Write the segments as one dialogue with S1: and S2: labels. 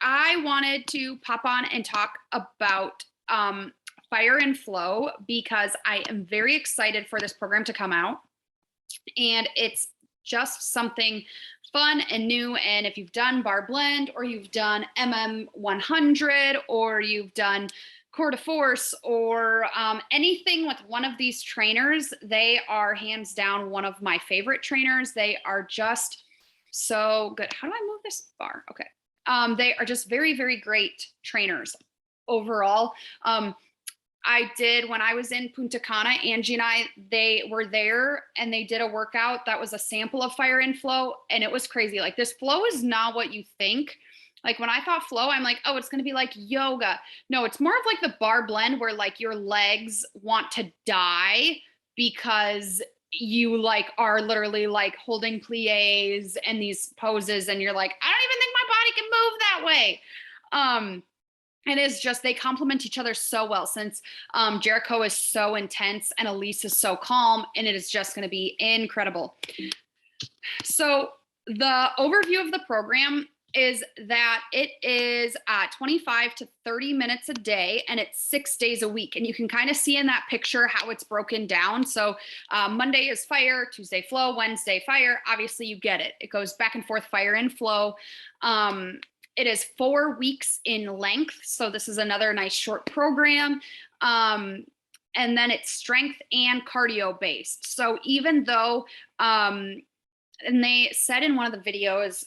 S1: I wanted to pop on and talk about Fire and Flow because I am very excited for this program to come out. And it's just something fun and new. And if you've done bar blend or you've done MM100 or you've done core de force or anything with one of these trainers, they are hands down one of my favorite trainers. They are just so good. How do I move this bar? Okay. They are just very, very great trainers overall. I did when I was in Punta Cana, Angie and I, they were there and they did a workout that was a sample of Fire and Flow. And it was crazy. Like, this flow is not what you think. Like, when I thought flow, I'm like, oh, it's going to be like yoga. No, it's more of like the bar blend where like your legs want to die because you like are literally like holding plies and these poses. And you're like, I don't even think my body can move that way. It is just, they complement each other so well since Jericho is so intense and Elise is so calm, and it is just going to be incredible. So the overview of the program is that it is 25 to 30 minutes a day, and it's 6 days a week. And you can kind of see in that picture how it's broken down. So Monday is fire, Tuesday flow, Wednesday fire. Obviously you get it. It goes back and forth, fire and flow. It is 4 weeks in length. So this is another nice short program. And then it's strength and cardio based. So even though, and they said in one of the videos,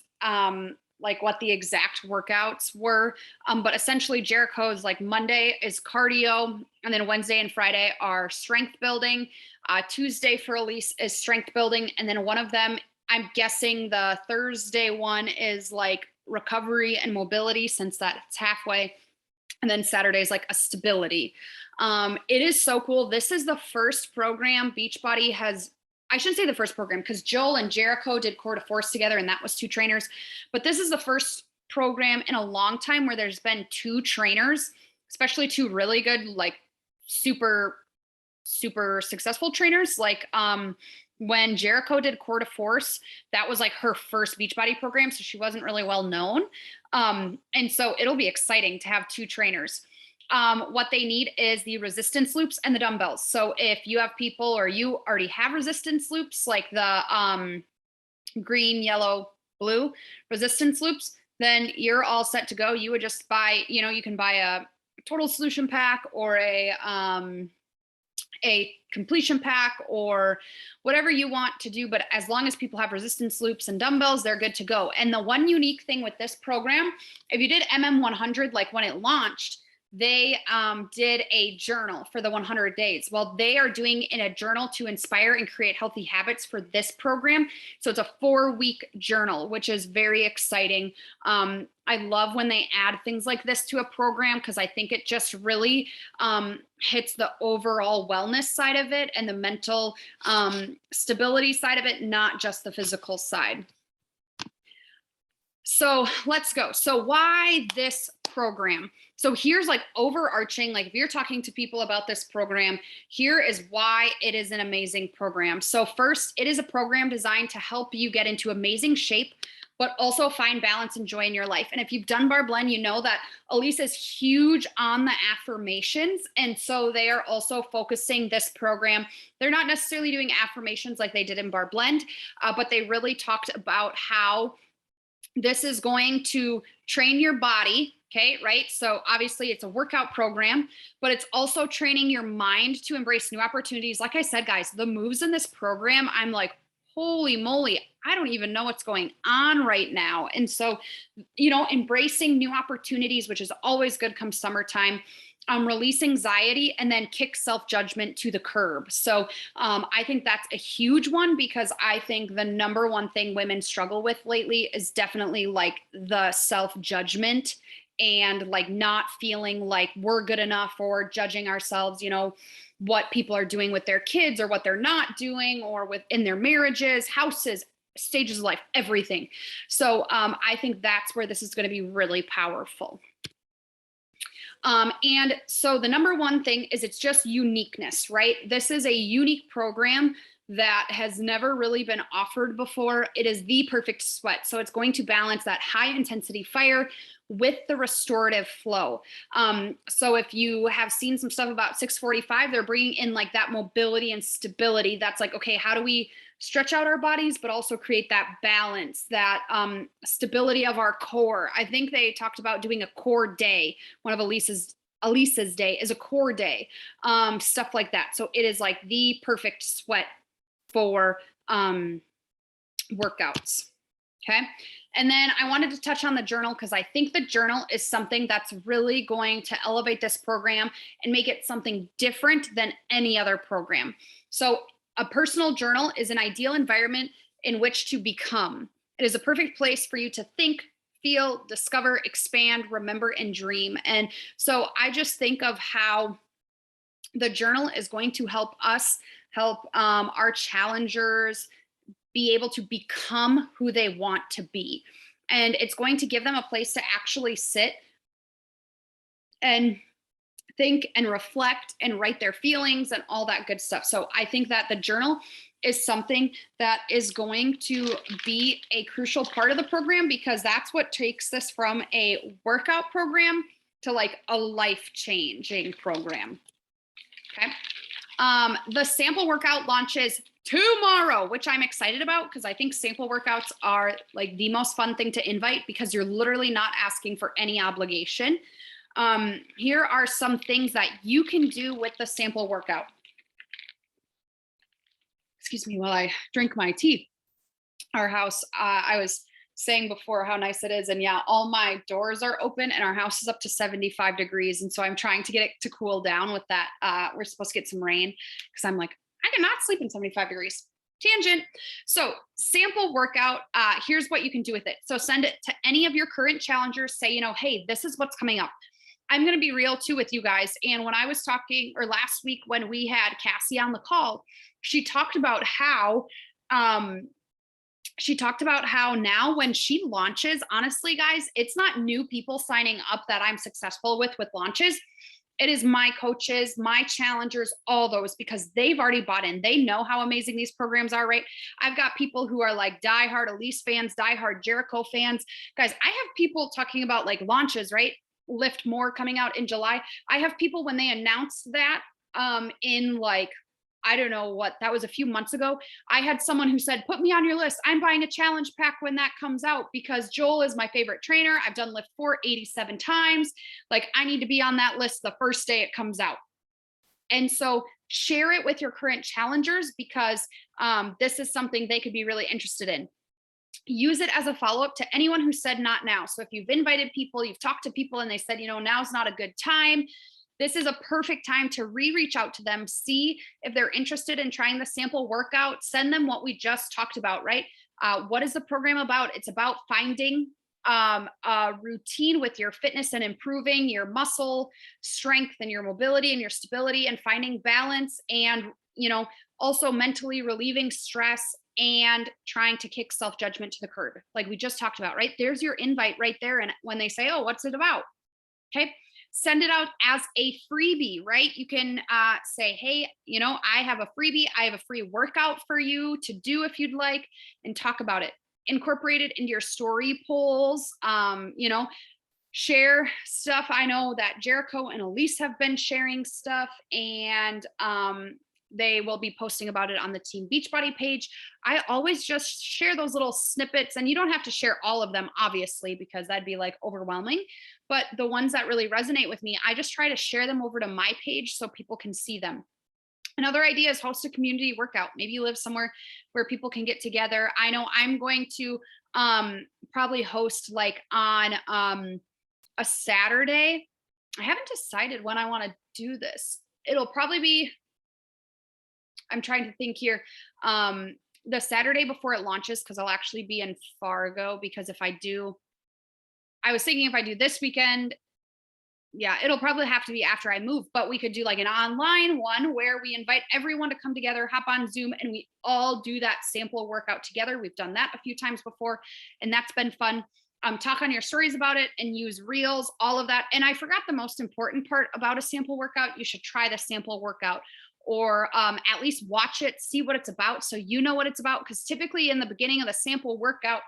S1: like what the exact workouts were, but essentially Jericho's like Monday is cardio, and then Wednesday and Friday are strength building. Tuesday for Elise is strength building. And then one of them, I'm guessing the Thursday one is like recovery and mobility, since that's halfway. And then Saturday is like a stability. It is so cool. This is the first program Beachbody has, I shouldn't say the first program, because Joel and Jericho did core de force together, and that was 2 trainers. But this is the first program in a long time where there's been 2 trainers, especially 2 really good, like super successful trainers. Like when Jericho did core de force, that was like her first Beachbody program, so she wasn't really well known. And so it'll be exciting to have 2 trainers. What they need is the resistance loops and the dumbbells. So if you have people or you already have resistance loops, like the green, yellow, blue resistance loops, then you're all set to go. You would just buy, you can buy a total solution pack or a completion pack or whatever you want to do. But as long as people have resistance loops and dumbbells, they're good to go. And the one unique thing with this program, if you did MM100, like when it launched, they did a journal for the 100 days. Well, they are doing in a journal to inspire and create healthy habits for this program. So it's a 4-week journal, which is very exciting. I love when they add things like this to a program, because I think it just really hits the overall wellness side of it and the mental stability side of it, not just the physical side. So let's go. So why this program? So here's like overarching, like if you're talking to people about this program, here is why it is an amazing program. So first, it is a program designed to help you get into amazing shape, but also find balance and joy in your life. And if you've done bar blend, you know that Elise is huge on the affirmations. And so they are also focusing this program. They're not necessarily doing affirmations like they did in bar blend, but they really talked about how this is going to train your body. Okay, right? So obviously it's a workout program, but it's also training your mind to embrace new opportunities. Like I said, guys, the moves in this program, I'm like, holy moly, I don't even know what's going on right now. And so, embracing new opportunities, which is always good come summertime, release anxiety, and then kick self-judgment to the curb. So I think that's a huge one, because I think the number one thing women struggle with lately is definitely like the self-judgment and like not feeling like we're good enough, or judging ourselves, what people are doing with their kids or what they're not doing, or within their marriages, houses, stages of life, everything. So I think that's where this is going to be really powerful. And so the number one thing is it's just uniqueness, right? This is a unique program that has never really been offered before. It is the perfect sweat. So it's going to balance that high intensity fire with the restorative flow. So if you have seen some stuff about 645, they're bringing in like that mobility and stability. That's like, okay, how do we stretch out our bodies, but also create that balance, that stability of our core? I think they talked about doing a core day. One of Elisa's day is a core day, stuff like that. So it is like the perfect sweat for workouts. Okay. And then I wanted to touch on the journal because I think the journal is something that's really going to elevate this program and make it something different than any other program. So a personal journal is an ideal environment in which to become. It is a perfect place for you to think, feel, discover, expand, remember, and dream. And so I just think of how the journal is going to help us help our challengers be able to become who they want to be. And it's going to give them a place to actually sit and think and reflect and write their feelings and all that good stuff. So I think that the journal is something that is going to be a crucial part of the program, because that's what takes this from a workout program to like a life-changing program. Okay. The sample workout launches tomorrow, which I'm excited about because I think sample workouts are like the most fun thing to invite because you're literally not asking for any obligation. Here are some things that you can do with the sample workout. Excuse me while I drink my tea. Our house, I was saying before how nice it is. And yeah, all my doors are open and our house is up to 75 degrees. And so I'm trying to get it to cool down with that. We're supposed to get some rain because I'm like, I cannot sleep in 75 degrees. Tangent. So sample workout, here's what you can do with it. So send it to any of your current challengers. Say, hey, this is what's coming up. I'm going to be real too with you guys. And when I was talking, or last week when we had Cassie on the call, she talked about how now when she launches, honestly, guys, it's not new people signing up that I'm successful with launches. It is my coaches, my challengers, all those, because they've already bought in. They know how amazing these programs are, right? I've got people who are like diehard Elise fans, diehard Jericho fans. Guys, I have people talking about like launches, right? Lift More coming out in July. I have people when they announced that in like, I don't know what, that was a few months ago. I had someone who said, put me on your list. I'm buying a challenge pack when that comes out because Joel is my favorite trainer. I've done Lift 4 87 times. Like I need to be on that list the first day it comes out. And so share it with your current challengers because this is something they could be really interested in. Use it as a follow-up to anyone who said not now. So if you've invited people, you've talked to people and they said, now's not a good time. This is a perfect time to reach out to them, see if they're interested in trying the sample workout, send them what we just talked about, right? What is the program about? It's about finding a routine with your fitness and improving your muscle strength and your mobility and your stability and finding balance and, also mentally relieving stress and trying to kick self-judgment to the curb. Like we just talked about, right? There's your invite right there. And when they say, oh, what's it about? Okay. Send it out as a freebie, right? You can say, hey, I have a freebie. I have a free workout for you to do if you'd like, and talk about it. Incorporate it into your story polls, share stuff. I know that Jericho and Elise have been sharing stuff and they will be posting about it on the Team Beachbody page. I always just share those little snippets, and you don't have to share all of them, obviously, because that'd be like overwhelming. But the ones that really resonate with me, I just try to share them over to my page so people can see them. Another idea is host a community workout. Maybe you live somewhere where people can get together. I know I'm going to probably host like on a Saturday. I haven't decided when I want to do this. It'll probably be, I'm trying to think here, the Saturday before it launches, because I'll actually be in Fargo, because I was thinking if I do this weekend, yeah, it'll probably have to be after I move, but we could do like an online one where we invite everyone to come together, hop on Zoom, and we all do that sample workout together. We've done that a few times before, and that's been fun. Talk on your stories about it and use reels, all of that. And I forgot the most important part about a sample workout. You should try the sample workout or at least watch it, see what it's about, so you know what it's about. Because typically in the beginning of the sample workout,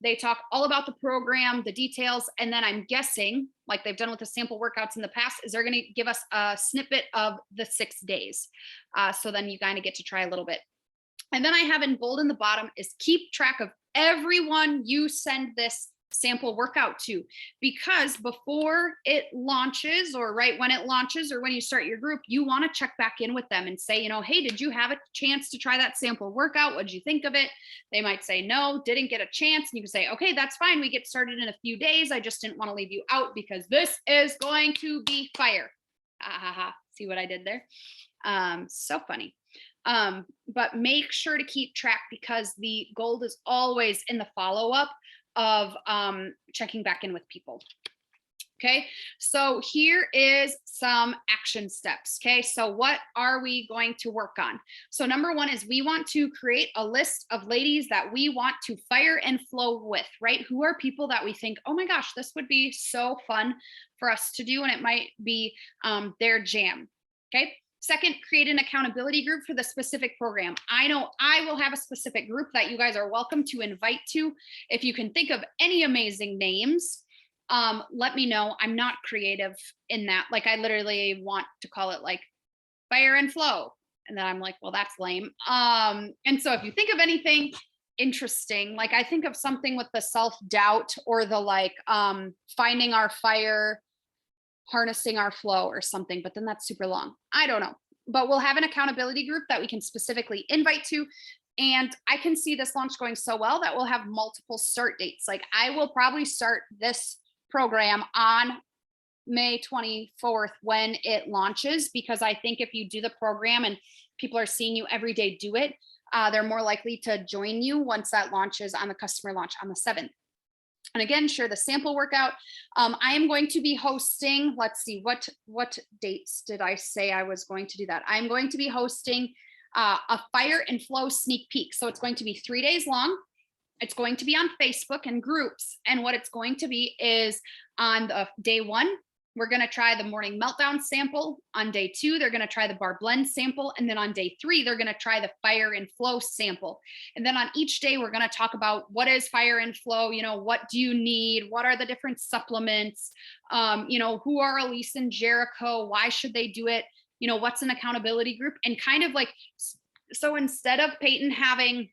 S1: they talk all about the program, the details, and then I'm guessing, like they've done with the sample workouts in the past, is they're going to give us a snippet of the 6 days. So then you kind of get to try a little bit. And then I have in bold in the bottom is keep track of everyone you send this sample workout to, because before it launches, or right when it launches, or when you start your group, you want to check back in with them and say, hey, did you have a chance to try that sample workout? What did you think of it? They might say no, didn't get a chance. And you can say, okay, that's fine. We get started in a few days. I just didn't want to leave you out because this is going to be fire. See what I did there? So funny. But make sure to keep track, because the gold is always in the follow-up of checking back in with people. Okay, so here is some action steps. Okay, so what are we going to work on? So number one is we want to create a list of ladies that we want to fire and flow with, right? Who are people that we think, oh my gosh, this would be so fun for us to do, and it might be their jam. Okay. Second, create an accountability group for the specific program. I know I will have a specific group that you guys are welcome to invite to. If you can think of any amazing names, let me know. I'm not creative in that. Like, I literally want to call it like fire and flow. And then I'm like, well, that's lame. And so if you think of anything interesting, like I think of something with the self-doubt, or the like finding our fire, harnessing our flow, or something, but then that's super long. I don't know, but we'll have an accountability group that we can specifically invite to. And I can see this launch going so well that we'll have multiple start dates. Like, I will probably start this program on May 24th when it launches, because I think if you do the program and people are seeing you every day do it, they're more likely to join you once that launches on the customer launch on the 7th. And again, share the sample workout. I am going to be hosting, let's see, what dates did I say I was going to do that? I'm going to be hosting a fire and flow sneak peek. So it's going to be 3 days long. It's going to be on Facebook and groups. And what it's going to be is on the day 1, we're going to try the morning meltdown sample. On day 2, they're going to try the bar blend sample. And then on day 3, they're going to try the fire and flow sample. And then on each day, we're going to talk about what is fire and flow, what do you need? What are the different supplements? Who are Elise and Jericho? Why should they do it? What's an accountability group? And kind of like, so instead of Peyton having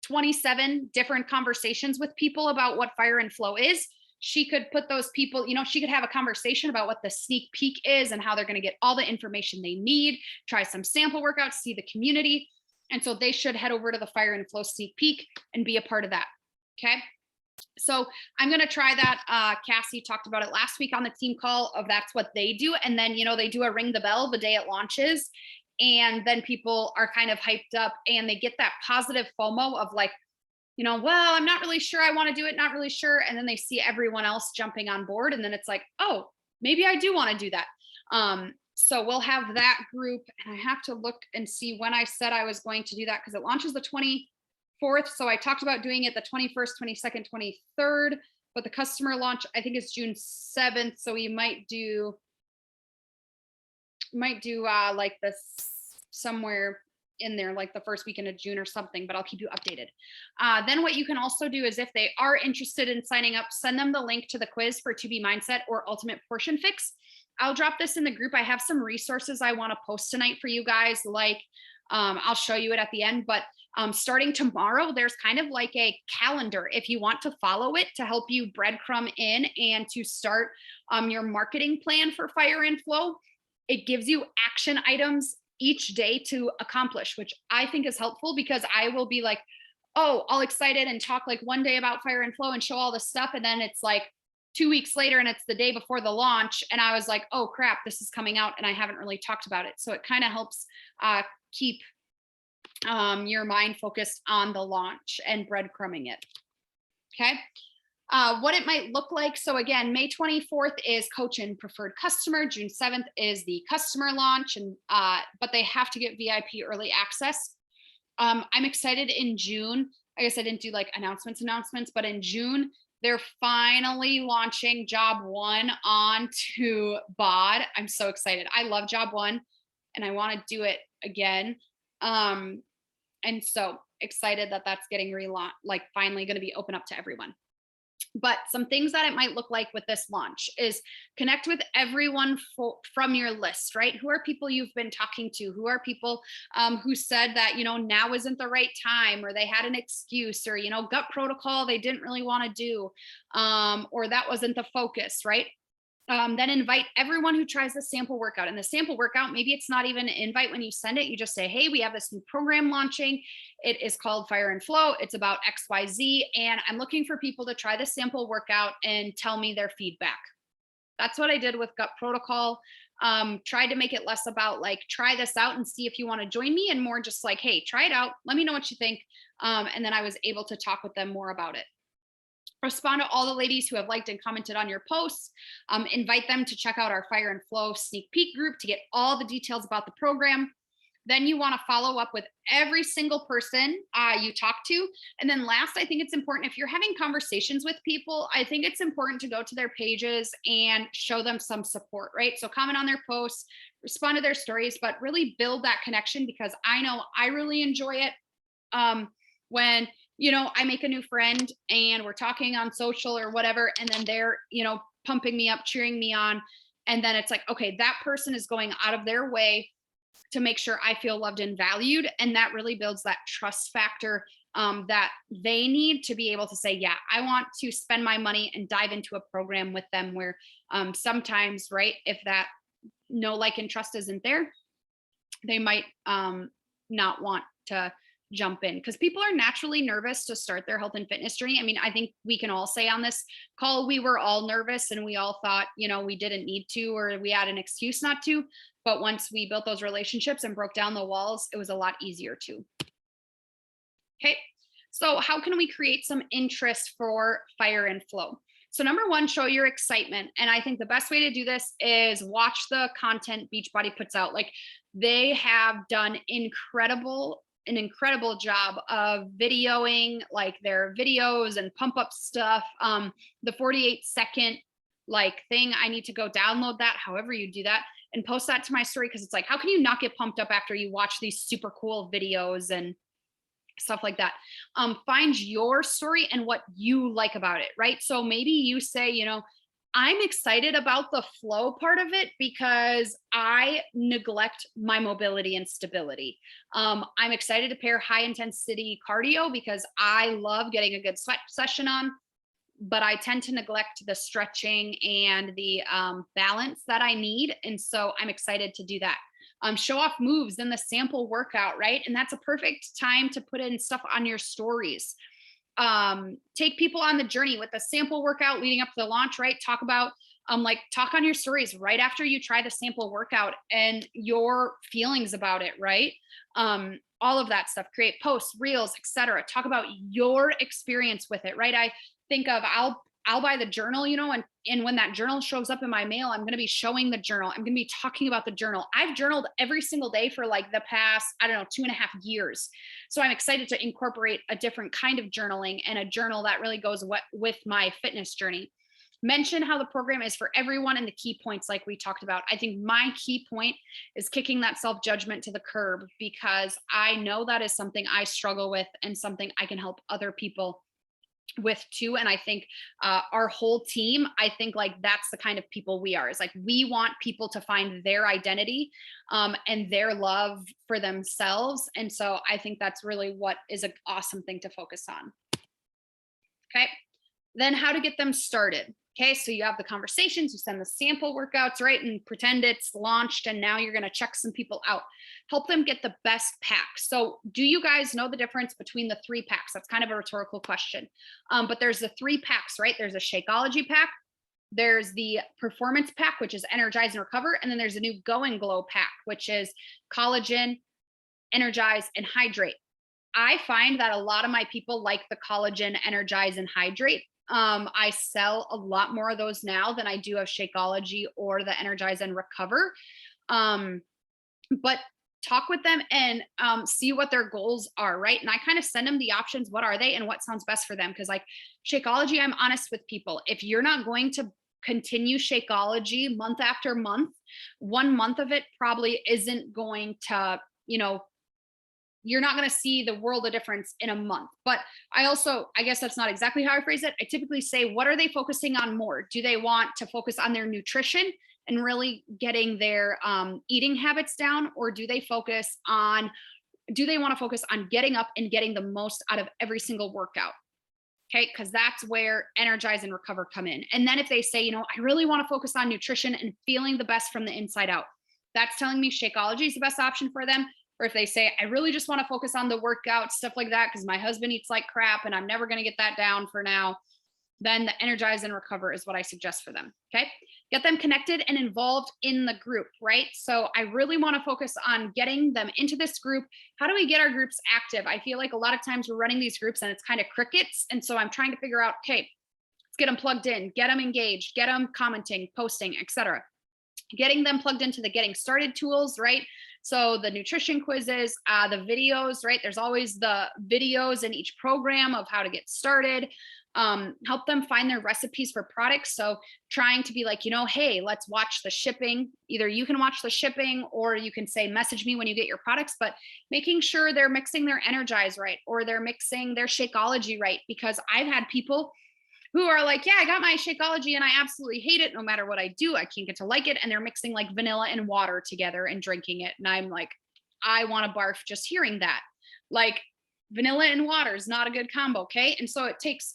S1: 27 different conversations with people about what fire and flow is, she could put those people, she could have a conversation about what the sneak peek is and how they're going to get all the information they need, try some sample workouts, see the community. And so they should head over to the fire and flow sneak peek and be a part of that. Okay. So I'm going to try that. Cassie talked about it last week on the team call of that's what they do. And then, they do a ring the bell the day it launches. And then people are kind of hyped up and they get that positive FOMO of like, well, I'm not really sure I want to do it, not really sure. And then they see everyone else jumping on board. And then it's like, oh, maybe I do want to do that. So we'll have that group. And I have to look and see when I said I was going to do that, because it launches the 24th. So I talked about doing it the 21st, 22nd, 23rd, but the customer launch, I think, is June 7th. So we might do like this somewhere in there, like the first weekend of June or something, but I'll keep you updated. Then what you can also do is if they are interested in signing up, send them the link to the quiz for 2B Mindset or Ultimate Portion Fix. I'll drop this in the group. I have some resources I want to post tonight for you guys. Like, I'll show you it at the end, but starting tomorrow, there's kind of like a calendar if you want to follow it to help you breadcrumb in and to start your marketing plan for Fire and Flow. It gives you action items each day to accomplish, which I think is helpful, because I will be like, oh, all excited and talk like one day about Fire and Flow and show all this stuff. And then it's like 2 weeks later and it's the day before the launch. And I was like, oh crap, this is coming out and I haven't really talked about it. So it kind of helps keep your mind focused on the launch and breadcrumbing it. Okay. What it might look like. So again, May 24th is coach and preferred customer. June 7th is the customer launch, and but they have to get VIP early access. I'm excited in June. I guess I didn't do like announcements, but in June, they're finally launching Job 1 onto BOD. I'm so excited. I love Job 1 and I want to do it again. Um, and so excited that that's getting relaunched, like finally going to be open up to everyone. But some things that it might look like with this launch is connect with everyone from your list, right? Who are people you've been talking to? Who are people who said that, now isn't the right time, or they had an excuse, or, gut protocol they didn't really want to do, or that wasn't the focus, right? Then invite everyone who tries the sample workout. And the sample workout, maybe it's not even an invite when you send it. You just say, hey, we have this new program launching. It is called Fire and Flow. It's about XYZ. And I'm looking for people to try the sample workout and tell me their feedback. That's what I did with Gut Protocol. Tried to make it less about like, try this out and see if you want to join me, and more just like, hey, try it out. Let me know what you think. And then I was able to talk with them more about it. Respond to all the ladies who have liked and commented on your posts. Invite them to check out our Fire and Flow sneak peek group to get all the details about the program. Then you want to follow up with every single person you talk to. And then last, I think it's important, if you're having conversations with people, I think it's important to go to their pages and show them some support, right? So comment on their posts, respond to their stories, but really build that connection, because I know I really enjoy it. When I make a new friend and we're talking on social or whatever, and then they're, pumping me up, cheering me on. And then it's like, okay, that person is going out of their way to make sure I feel loved and valued. And that really builds that trust factor that they need to be able to say, yeah, I want to spend my money and dive into a program with them, where sometimes, right, if that no like and trust isn't there, they might not want to jump in, because people are naturally nervous to start their health and fitness journey. I mean, I think we can all say on this call, we were all nervous and we all thought, we didn't need to, or we had an excuse not to. But once we built those relationships and broke down the walls, it was a lot easier to. Okay. So how can we create some interest for Fire and Flow? So number one, show your excitement. And I think the best way to do this is watch the content Beachbody puts out. Like, they have done an incredible job of videoing like their videos and pump up stuff. The 48-second like thing, I need to go download that, however you do that, and post that to my story, because it's like, how can you not get pumped up after you watch these super cool videos and stuff like that? Find your story and what you like about it, right? So maybe you say, I'm excited about the flow part of it because I neglect my mobility and stability. I'm excited to pair high intensity cardio because I love getting a good sweat session on, but I tend to neglect the stretching and the balance that I need. And so I'm excited to do that. Show off moves in the sample workout, right? And that's a perfect time to put in stuff on your stories. Take people on the journey with the sample workout leading up to the launch, right? Talk about talk on your stories right after you try the sample workout and your feelings about it, right? All of that stuff. Create posts, reels, etc. Talk about your experience with it, right? I think of I'll buy the journal, and when that journal shows up in my mail, I'm going to be showing the journal. I'm going to be talking about the journal. I've journaled every single day for like the past, 2.5 years. So I'm excited to incorporate a different kind of journaling, and a journal that really goes with my fitness journey. Mention how the program is for everyone and the key points like we talked about. I think my key point is kicking that self-judgment to the curb, because I know that is something I struggle with and something I can help other people with too. And I think our whole team, I think like that's the kind of people we are. Is like, we want people to find their identity and their love for themselves. And so I think that's really what is an awesome thing to focus on. Okay. Then how to get them started. Okay, so you have the conversations, you send the sample workouts, right? And pretend it's launched, and now you're going to check some people out. Help them get the best pack. So do you guys know the difference between the 3 packs? That's kind of a rhetorical question. But there's the 3 packs, right? There's a Shakeology pack. There's the Performance pack, which is Energize and Recover. And then there's a new Go and Glow pack, which is Collagen, Energize, and Hydrate. I find that a lot of my people like the Collagen, Energize, and Hydrate. I sell a lot more of those now than I do of Shakeology or the Energize and Recover. But talk with them and see what their goals are, right? And I kind of send them the options. What are they and what sounds best for them? Because like Shakeology, I'm honest with people. If you're not going to continue Shakeology month after month, 1 month of it probably isn't going to you know, you're not going to see the world of difference in a month. But I guess that's not exactly how I phrase it. I typically say, what are they focusing on more? Do they want to focus on their nutrition and really getting their eating habits down? Or do they want to focus on getting up and getting the most out of every single workout? Okay, because that's where energize and recover come in. And then if they say, I really want to focus on nutrition and feeling the best from the inside out, that's telling me Shakeology is the best option for them. Or if they say, I really just want to focus on the workout, stuff like that, because my husband eats like crap and I'm never going to get that down for now, then the energize and recover is what I suggest for them. Okay. Get them connected and involved in the group, right? So I really want to focus on getting them into this group. How do we get our groups active? I feel like a lot of times we're running these groups and it's kind of crickets. And so I'm trying to figure out, okay, let's get them plugged in, get them engaged, get them commenting, posting, etc. Getting them plugged into the getting started tools, right? So the nutrition quizzes, the videos, right? There's always the videos in each program of how to get started. Help them find their recipes for products. So trying to be like, hey, let's watch the shipping. Either you can watch the shipping or you can say, message me when you get your products, but making sure they're mixing their Energize right, or they're mixing their Shakeology right. Because I've had people who are like, yeah, I got my Shakeology and I absolutely hate it. No matter what I do, I can't get to like it. And they're mixing like vanilla and water together and drinking it. And I'm like, I want to barf just hearing that. Like, vanilla and water is not a good combo. Okay. And so it takes,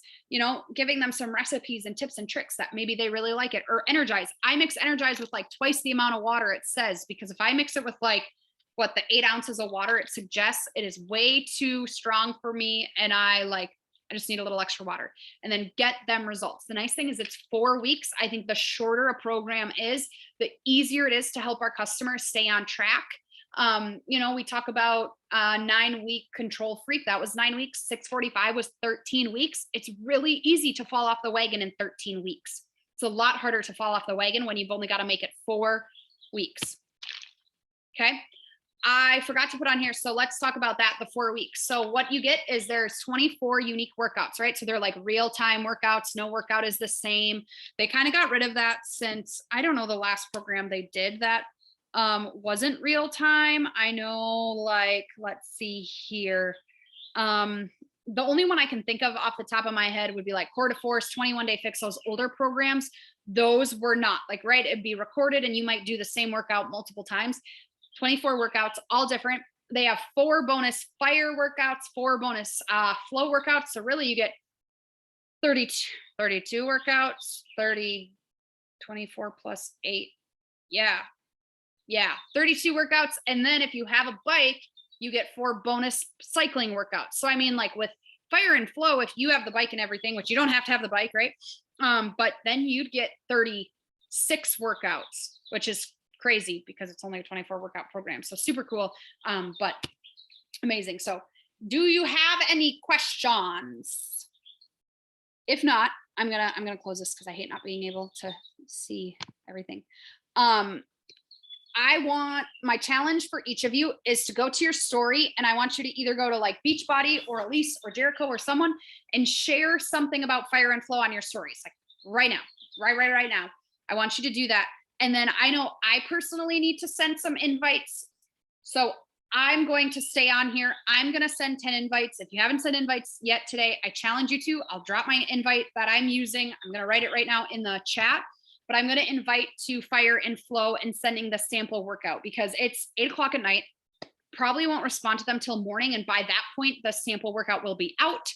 S1: giving them some recipes and tips and tricks that maybe they really like it. Or Energize. I mix Energize with like twice the amount of water it says, because if I mix it with like the 8 ounces of water it suggests, it is way too strong for me. And I just need a little extra water, and then get them results. The nice thing is it's 4 weeks. I think the shorter a program is, the easier it is to help our customers stay on track. We talk about 9-week control freak. That was 9 weeks. 645 was 13 weeks. It's really easy to fall off the wagon in 13 weeks. It's a lot harder to fall off the wagon when you've only got to make it 4 weeks. Okay. I forgot to put on here. So let's talk about that, the 4 weeks. So what you get is there's 24 unique workouts, right? So they're like real-time workouts. No workout is the same. They kind of got rid of that since, I don't know, the last program they did that wasn't real time. I know, let's see here. The only one I can think of off the top of my head would be like Core to Force, 21-Day Fix, those older programs. Those were not right. It'd be recorded and you might do the same workout multiple times. 24 workouts, all different. They have 4 bonus fire workouts, 4 bonus flow workouts. So really you get 32 workouts, 24 plus 8. Yeah, 32 workouts. And then if you have a bike, you get 4 bonus cycling workouts. So I mean, like with fire and flow, if you have the bike and everything, which you don't have to have the bike, right? But then you'd get 36 workouts, which is crazy because it's only a 24 workout program. So super cool, but amazing. So do you have any questions? If not, I'm gonna close this because I hate not being able to see everything. I want, my challenge for each of you is to go to your story, and I want you to either go to like Beachbody or Elise or Jericho or someone and share something about fire and flow on your stories, like right now, right now. I want you to do that. And then I know I personally need to send some invites. So I'm going to stay on here. I'm going to send 10 invites. If you haven't sent invites yet today, I challenge you to. I'll drop my invite that I'm using. I'm going to write it right now in the chat, but I'm going to invite to fire and flow and sending the sample workout because it's 8:00 at night. Probably won't respond to them till morning. And by that point, the sample workout will be out.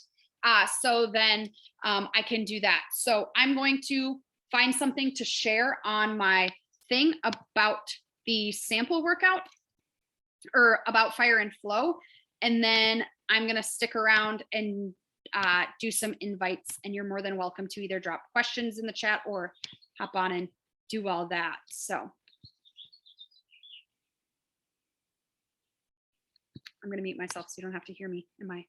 S1: So then I can do that. So I'm going to find something to share on my thing about the sample workout or about fire and flow. And then I'm going to stick around and do some invites, and you're more than welcome to either drop questions in the chat or hop on and do all that. So I'm going to mute myself so you don't have to hear me in my